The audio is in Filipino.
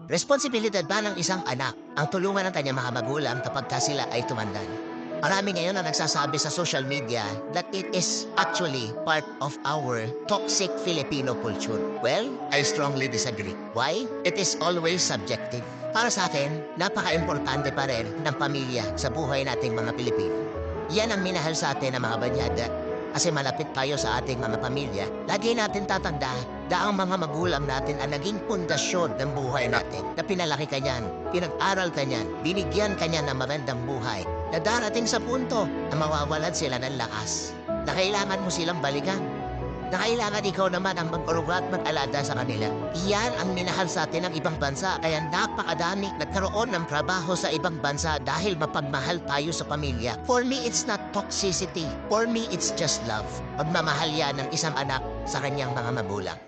Responsibilidad ba ng isang anak ang tulungan ng kanyang mga magulang kapag sila ay tumanda? Marami ngayon na nagsasabi sa social media that it is actually part of our toxic Filipino culture. Well, I strongly disagree. Why? It is always subjective. Para sa akin, napaka-importante pa rin ng pamilya sa buhay nating mga Pilipino. Yan ang minahal sa atin ng mga banyada. Kasi malapit tayo sa ating mga pamilya, lagi natin tatandaan na ang mga magulang natin ang naging pundasyon ng buhay natin. Na pinalaki ka niyan, pinag-aral ka niyan, binigyan ka niyan ng magandang buhay. Na darating sa punto na mawawalan sila ng lakas. Na kailangan mo silang balikan. Na kailangan ikaw naman ang mag-uruga at mag-alada sa kanila. Iyan ang minahal sa atin ng ibang bansa kaya napakadami nagkaroon ng trabaho sa ibang bansa dahil mapagmahal tayo sa pamilya. For me, it's not toxicity. For me, it's just love. Pagmamahal yan ng isang anak sa kanyang mga magulang.